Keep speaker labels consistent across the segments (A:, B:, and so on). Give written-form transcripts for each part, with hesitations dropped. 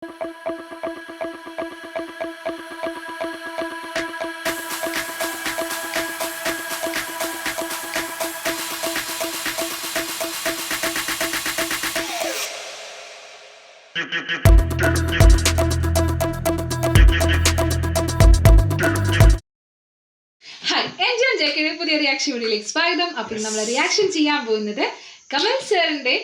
A: പുതിയ റിയാക്ഷൻ വീഡിയോയിലേക്ക് സ്വാഗതം. അപ്പോൾ നമ്മൾ റിയാക്ഷൻ ചെയ്യാൻ പോകുന്നത് കമൽ സാറിന്റെ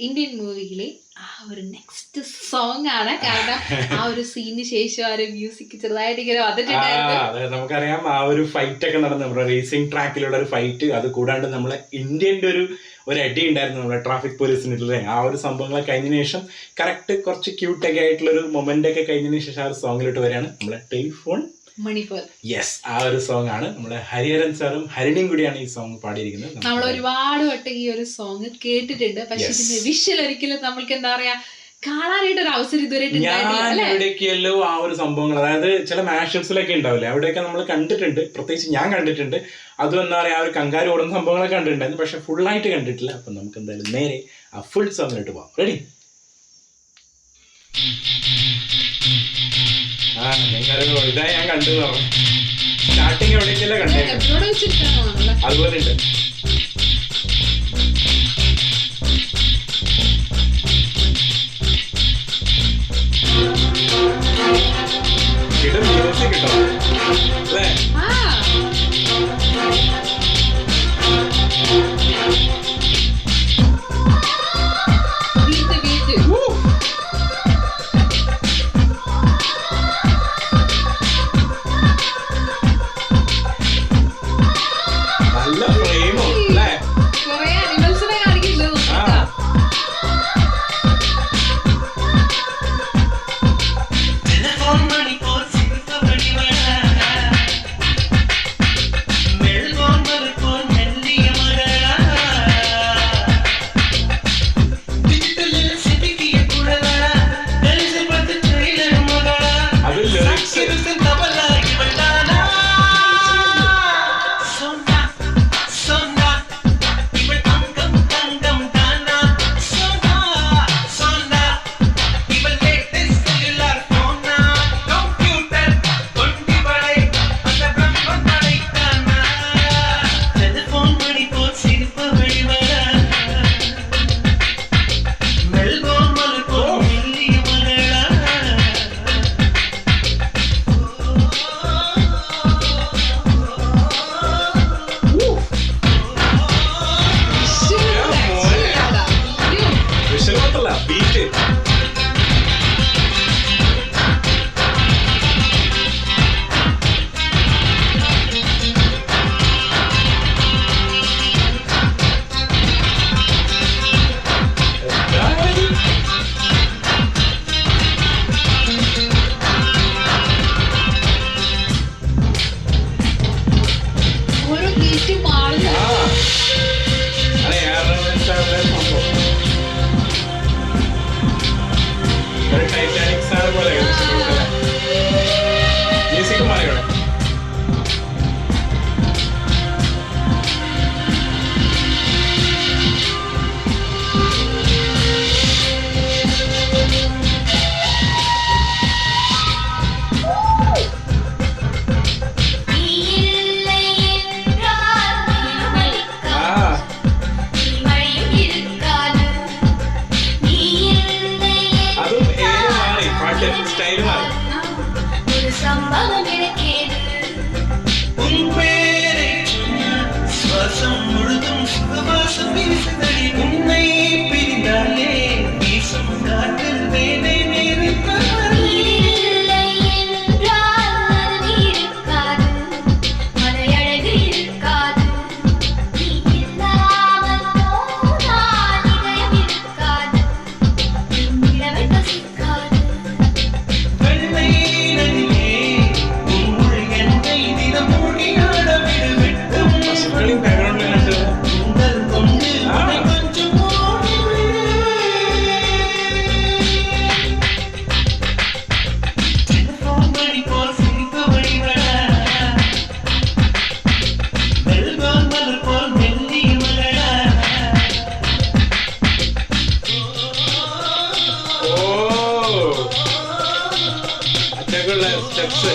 A: ഇന്ത്യൻ മൂവിയിലെ ആ ഒരു നെക്സ്റ്റ് സോങ് ആണ്. കാരണം ആ ഒരു സീനിന് ശേഷം ആ ഒരു മ്യൂസിക് ചെറുതായിട്ട് ഇങ്ങനെ വന്നിട്ടുണ്ടായിരുന്നു.
B: നമുക്കറിയാം ആ ഒരു ഫൈറ്റ് ഒക്കെ നടന്നു, നമ്മുടെ റേസിംഗ് ട്രാക്കിലുള്ള ഒരു ഫൈറ്റ്. അത് കൂടാണ്ട് നമ്മളെ ഇന്ത്യൻ്റെ ഒരു അടി ഉണ്ടായിരുന്നു നമ്മുടെ ട്രാഫിക് പോലീസിനുള്ള. ആ ഒരു സംഭവങ്ങളൊക്കെ കഴിഞ്ഞതിന് ശേഷം കറക്റ്റ് കുറച്ച് ക്യൂട്ടൊക്കെ ആയിട്ടുള്ള ഒരു മൊമെന്റ് ഒക്കെ കഴിഞ്ഞതിന് ശേഷം ആ ഒരു സോങ്ങിലോട്ട് വരികയാണ് നമ്മളെ ടെലിഫോൺ
A: മണിപ്പൂർ.
B: യെസ്, ആ ഒരു സോങ് ആണ്. നമ്മുടെ ഹരിഹരൻ സാറും ഹരിണിയും കൂടിയാണ് ഈ സോങ് പാടിയിരിക്കുന്നത്.
A: നമ്മൾ ഒരുപാട് വട്ടം ഈ ഒരു സോങ് കേട്ടിട്ടുണ്ട്, പക്ഷെ ഇതിന്റെ വിഷ്വൽ ഒരിക്കലും നമ്മൾക്ക് എന്താ പറയാ കാണാനായിട്ട് ഒരു അവസരം ഇതുവരെ
B: എവിടെയൊക്കെയല്ലോ ആ ഒരു സംഭവങ്ങൾ, അതായത് ചില മാഷപ്സിലൊക്കെ ഉണ്ടാവില്ലേ, അവിടെയൊക്കെ നമ്മൾ കണ്ടിട്ടുണ്ട്. പ്രത്യേകിച്ച് ഞാൻ കണ്ടിട്ടുണ്ട്. അതും എന്താ പറയാ, ആ ഒരു കങ്കാര് ഓടുന്ന സംഭവങ്ങളൊക്കെ കണ്ടിട്ടുണ്ടായിരുന്നു, പക്ഷെ ഫുള്ളായിട്ട് കണ്ടിട്ടില്ല. അപ്പൊ നമുക്ക് എന്തായാലും നേരെ ആ ഫുൾ സോങ്ങിലോട്ട് പോവാം. റെഡി? ഇതാ ഞാൻ കണ്ടു പറഞ്ഞു. സ്റ്റാർട്ടിങ് എവിടേക്കല്ലേ കണ്ടേ, അതുപോലെ ഉണ്ട്. കിട്ടും മ്യൂസിക് കിട്ടും അല്ലേ? അഴകുള്ള സ്റ്റെപ്സ്.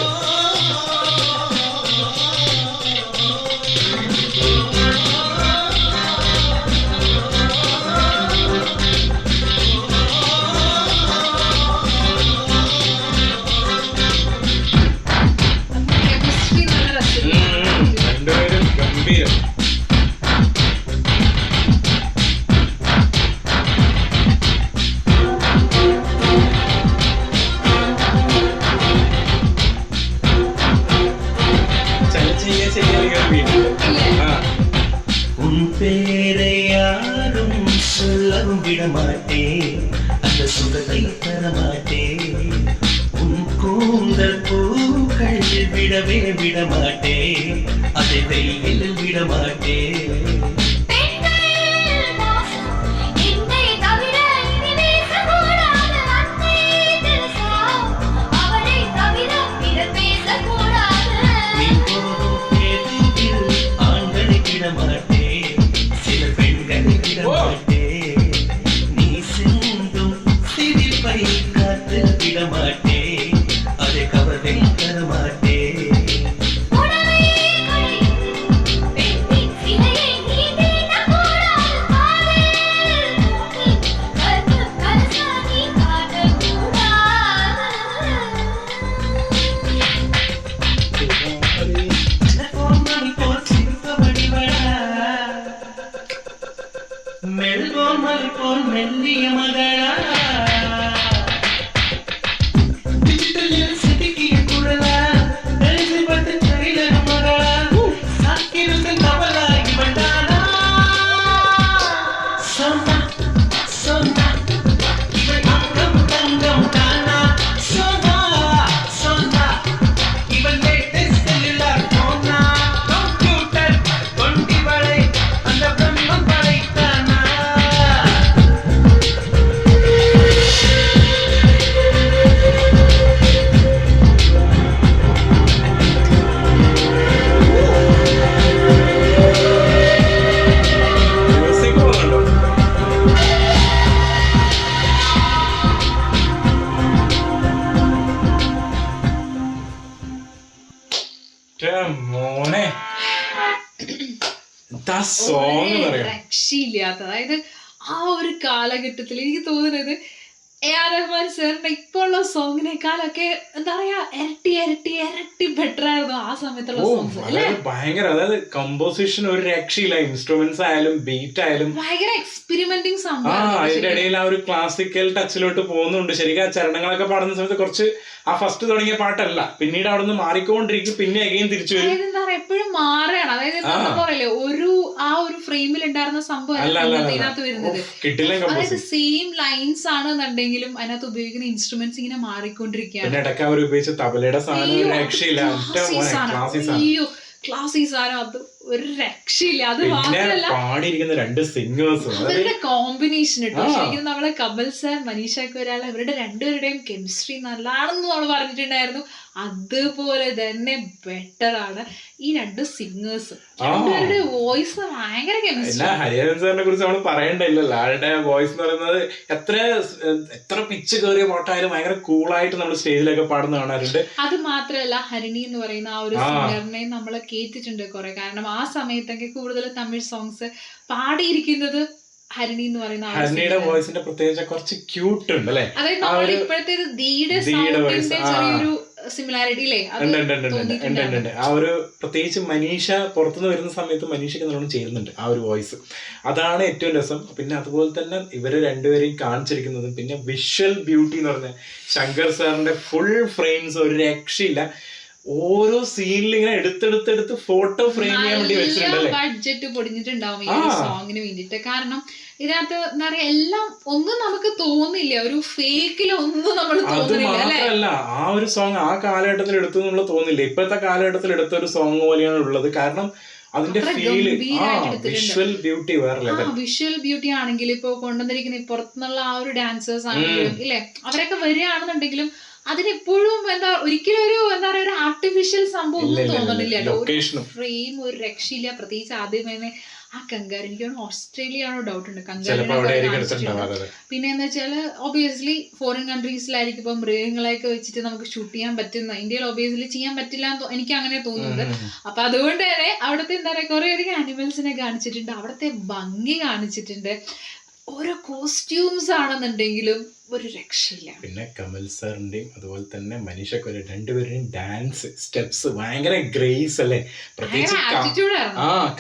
B: രണ്ടുപേരും ഗംഭീരം.
C: விடமாட்டேன் அந்த சுகத்தை தரமாட்டேன் உன் கூந்தல் பூக்கள் விடவே விடமாட்டேன் அதை வெயிலில் விடமாட்டேன் நீ போகும் தேதியில் ஆண்களை விடமாட்டேன் சில பெண்களை விடமாட்டேன் விடமாட்டேன் அதை கவலை தரமாட்டேன் மெல்கோமல் போல் மெல்லிய மகளா
B: മോനെ സോങ്
A: രക്ഷയില്ലാത്ത, അതായത് ആ ഒരു കാലഘട്ടത്തിൽ എനിക്ക് തോന്നുന്നത് A.R. റഹ്മാൻ സാറിന്റെ ഇപ്പൊ ഉള്ള സോങ്ങിനേക്കാളൊക്കെ എന്താ പറയാ ഇരട്ടി ഇരട്ടി ഇരട്ടി ബെറ്റർ ആയിരുന്നു ആ സമയത്തുള്ള സോങ്സ് അല്ലേ?
B: ഭയങ്കര, അതായത് കമ്പോസിഷൻ ഒരു രക്ഷയില്ല, ഇൻസ്ട്രുമെന്റ്സ് ആയാലും ബീറ്റ് ആയാലും
A: ഭയങ്കര എക്സ്പെരിമെന്റിങ് സംഭവം.
B: അതിന്റെ ഇടയിൽ ആ ഒരു ക്ലാസിക്കൽ ടച്ചിലോട്ട് പോകുന്നുണ്ട്. ശരിക്കും ആ ചരണങ്ങളൊക്കെ പാടുന്ന സമയത്ത് കുറച്ച് ആ ഫസ്റ്റ് തുടങ്ങിയ പാട്ടല്ല, പിന്നീട് അവിടെ നിന്ന് മാറിക്കൊണ്ടിരിക്കും, പിന്നെ അഗൈൻ തിരിച്ചു വരും.
A: അതായത് എന്താ പറയാ എപ്പോഴും മാറുകയാണ്. അതായത് എന്താ പറയല്ലേ, ആ ഒരു ഫ്രെയിമിൽ ഉണ്ടായിരുന്ന സംഭവം ഇതിനകത്ത് വരുന്നത്. അതായത് സെയിം ലൈൻസ് ആണ് എന്നുണ്ടെങ്കിലും അതിനകത്ത് ഉപയോഗിക്കുന്ന ഇൻസ്ട്രുമെന്റ്സ് ഇങ്ങനെ മാറിക്കൊണ്ടിരിക്കുകയാണ്. അയ്യോ ക്ലാസി സാധനം, അത് ഒരു രക്ഷയില്ല. അത് മാത്രമല്ല
B: പാടിയിരിക്കുന്ന രണ്ട് സിംഗേഴ്സ്,
A: അവരുടെ കോമ്പിനേഷൻ കേട്ടോ. ശരിക്കും നമ്മളെ കമൽ സാർ, മനീഷ കൊയ്രാല, ഇവരുടെ രണ്ടുപേരുടെയും കെമിസ്ട്രി നല്ലതാണെന്ന് നമ്മൾ പറഞ്ഞിട്ടുണ്ടായിരുന്നു. അതുപോലെ തന്നെ ബെറ്റർ ആണ് ഈ രണ്ട് സിംഗേഴ്സ്. രണ്ടുപേരുടെ വോയിസ് ഭയങ്കര കെമിസ്ട്രി.
B: ഹരിഹരൻ സാറിനെ കുറിച്ച് നമ്മൾ പറയണ്ടില്ലല്ലോ. ആളുടെ വോയിസ് എന്ന് പറയുന്നത് എത്ര പിച്ച് കയറിയ പാട്ടായാലും ഭയങ്കര കൂളായിട്ട് നമ്മൾ സ്റ്റേജിലൊക്കെ പാടുന്ന കാണാറുണ്ട്.
A: അത് മാത്രമല്ല ഹരിണി എന്ന് പറയുന്ന ആ ഒരു സിംഗറിനെ നമ്മൾ കേട്ടിട്ടുണ്ട് കുറെ. കാരണം ആ സമയത്തൊക്കെ കൂടുതൽ തമിഴ് സോങ്സ് പാടിയിരിക്കുന്നത് ഹരിണി എന്ന് പറയുന്ന
B: ഹരിണിയുടെ വോയിസിന്റെ പ്രത്യേകിച്ച് കുറച്ച് ക്യൂട്ട് ഉണ്ട് അല്ലെ?
A: അതായത് നമ്മൾ ഇപ്പോഴത്തെ ദീയുടെ സൗണ്ടിന്റെ ചെറിയൊരു സിമിലാരിറ്റി ഇല്ലേ?
B: ഉണ്ട്. ആ ഒരു പ്രത്യേകിച്ച് മനീഷ പുറത്തുനിന്ന് വരുന്ന സമയത്ത് മനീഷയ്ക്ക് നല്ലോണം ചേരുന്നുണ്ട് ആ ഒരു വോയിസ്. അതാണ് ഏറ്റവും രസം. പിന്നെ അതുപോലെ തന്നെ ഇവര് രണ്ടുപേരെയും കാണിച്ചിരിക്കുന്നതും പിന്നെ വിഷ്വൽ ബ്യൂട്ടി എന്ന് പറഞ്ഞ ശങ്കർ സാറിന്റെ ഫുൾ ഫ്രെയിംസ് ഒരു രക്ഷയില്ല. ഓരോ സീനിൽ ഇങ്ങനെ എടുത്തെടുത്തെടുത്ത് ഫോട്ടോ ഫ്രെയിം ചെയ്യാൻ വേണ്ടി വെച്ചിട്ടുണ്ടല്ലേ?
A: ബഡ്ജറ്റ് പൊടിഞ്ഞിട്ടുണ്ടാവും ഈ ഒരു സോങ്ങിന് വേണ്ടിട്ട്. കാരണം ഇതിനകത്ത് എന്താ പറയാ, എല്ലാം ഒന്നും നമുക്ക് തോന്നില്ല, ഒരു ഫേക്കിലൊന്നും നമ്മൾ തോന്നുന്നില്ല.
B: അത് മാത്രല്ല, ആ ഒരു സോങ് ആ കാലഘട്ടത്തിൽ എടുത്തു എന്നുള്ള തോന്നില്ല. ഇപ്പോഴത്തെ കാലഘട്ടത്തിൽ എടുത്ത ഒരു സോങ് പോലെയാണ് ഉള്ളത്. കാരണം അതിന്റെ ഫീല്, വിഷ്വൽ ബ്യൂട്ടി വേറെ ലെവൽ.
A: വിഷ്വൽ ബ്യൂട്ടി ആണെങ്കിൽ ഇപ്പൊ കൊണ്ടുവന്നിരിക്കുന്ന പുറത്തുനിന്നുള്ള ആ ഒരു ഡാൻസേഴ്സ് ആണെങ്കിലും ഇല്ലേ, അവരൊക്കെ വരികയാണെന്നുണ്ടെങ്കിലും അതിനെപ്പോഴും ഒരിക്കലും എന്താ പറയാ, ഒരു ആർട്ടിഫിഷ്യൽ സംഭവം ഒന്നും തോന്നുന്നില്ല. ഫ്രെയിം ഒരു രക്ഷയില്ല. പ്രത്യേകിച്ച് ആദ്യമേ ആ കങ്കാരു എനിക്ക് തോന്നുന്നു ഓസ്ട്രേലിയ ആണോ ഡൗട്ട് ഉണ്ട്.
B: ചിലപ്പോ അവിടെ ആയിരിക്കും
A: കങ്കാരു
B: എടുത്തിട്ടുണ്ടാവും. അതെ.
A: പിന്നെ എന്ന് വെച്ചാല് ഒബിയസ്ലി ഫോറിൻ കൺട്രീസിലായിരിക്കും ഇപ്പൊ മൃഗങ്ങളെയൊക്കെ വെച്ചിട്ട് നമുക്ക് ഷൂട്ട് ചെയ്യാൻ പറ്റുന്ന, ഇന്ത്യയിൽ ഒബിയസ്ലി ചെയ്യാൻ പറ്റില്ല എന്ന് എനിക്ക് അങ്ങനെ തോന്നുന്നുണ്ട്. അപ്പൊ അതുകൊണ്ട് തന്നെ അവിടുത്തെ എന്താ പറയാ കുറെ അധികം ആനിമൽസിനെ കാണിച്ചിട്ടുണ്ട്, അവിടുത്തെ ഭംഗി കാണിച്ചിട്ടുണ്ട്. ഓരോ കോസ്റ്റ്യൂംസ് ആണെന്നുണ്ടെങ്കിലും ഒരു രക്ഷയില്ല.
B: പിന്നെ കമൽ സാറിന്റെയും അതുപോലെ തന്നെ മനീഷ കൊയ്രാല രണ്ടുപേരുടെയും ഡാൻസ് സ്റ്റെപ്സ് ഭയങ്കര ഗ്രേസ് അല്ലേ. പ്രത്യേകിച്ച്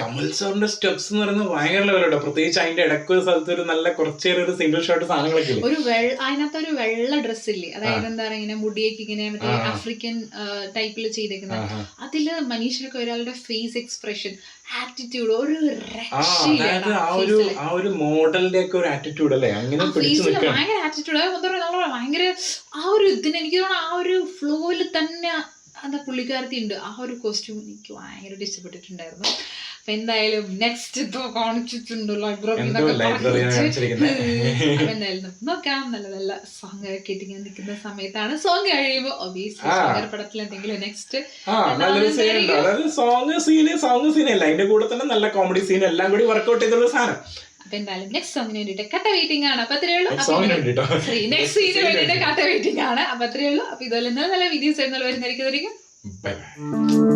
B: കമൽ സാറിന്റെ സ്റ്റെപ്സ് എന്ന് പറയുന്നത് ഭയങ്കര ലെവലുണ്ടോ. പ്രത്യേകിച്ച് അതിന്റെ ഇടയ്ക്ക് ഒരു സ്ഥലത്ത് ഒരു നല്ല കുറച്ചേറെ ഒരു സിംഗിൾ ഷോട്ട് സാധനങ്ങളൊക്കെ
A: ഒരു അതിനകത്ത് ഒരു വെള്ള ഡ്രസ് ഇല്ലേ, അതായത് എന്താ പറയാ ഇങ്ങനെ മുടിയൊക്കെ ഇങ്ങനെ മറ്റേ ആഫ്രിക്കൻ ടൈപ്പിൽ ചെയ്തേക്കുന്നത്. അതില് മനീഷ കൊയ്രാലയുടെ ഫേസ് എക്സ്പ്രഷൻ, ആറ്റിറ്റ്യൂഡ് ഒരു രക്ഷയില്ല.
B: ആ ഒരു മോഡലിന്റെ ഒക്കെ ഒരു ആറ്റിറ്റ്യൂഡ് അല്ലേ, അങ്ങനെ
A: ഭയങ്കര ആറ്റിറ്റ്യൂഡ്. ഭയങ്കര ആ ഒരു ഇതിന് എനിക്ക് തോന്നുന്നു ആ ഒരു ഫ്ലോയില് തന്നെ എന്താ പുള്ളിക്കാരത്തി ഉണ്ട്. ആ ഒരു കോസ്റ്റ്യൂം എനിക്ക് ഭയങ്കര ഇഷ്ടപ്പെട്ടിട്ടുണ്ടായിരുന്നു. അപ്പൊ എന്തായാലും നെക്സ്റ്റ് കാണിച്ചിട്ടുണ്ട് എന്തായാലും നോക്കാം. നല്ല നല്ല സോങ് ഒക്കെ ഇട്ടിങ്ങനെ നിൽക്കുന്ന സമയത്താണ്. സോങ് കഴിയുമ്പോ ഒബിയസ്ലി പടത്തിൽ എന്തെങ്കിലും നെക്സ്റ്റ്
B: സോങ് സീൻ അല്ല, അതിന്റെ കൂടെ തന്നെ നല്ല കോമഡി സീൻ എല്ലാം കൂടി വർക്ക്ഔട്ട് ചെയ്തുള്ള സാധനം.
A: അപ്പൊ എന്തായാലും നെക്സ്റ്റ് സോങ്ങിന് വേണ്ടിട്ട് കട്ട വെയിറ്റിംഗ് ആണ്. അപ്പൊ അത്രേ ഉള്ളൂ.
B: നെക്സ്റ്റ്
A: സീന് വേണ്ടിട്ട് കട്ട വെയിറ്റിംഗ് ആണ്. അപ്പൊ അത്രേ ഉള്ളൂ. അപ്പൊ ഇതുപോലെ നല്ല വീഡിയോസ് വരുന്നവർ വരുന്നതായിരിക്കും.
B: Bye bye.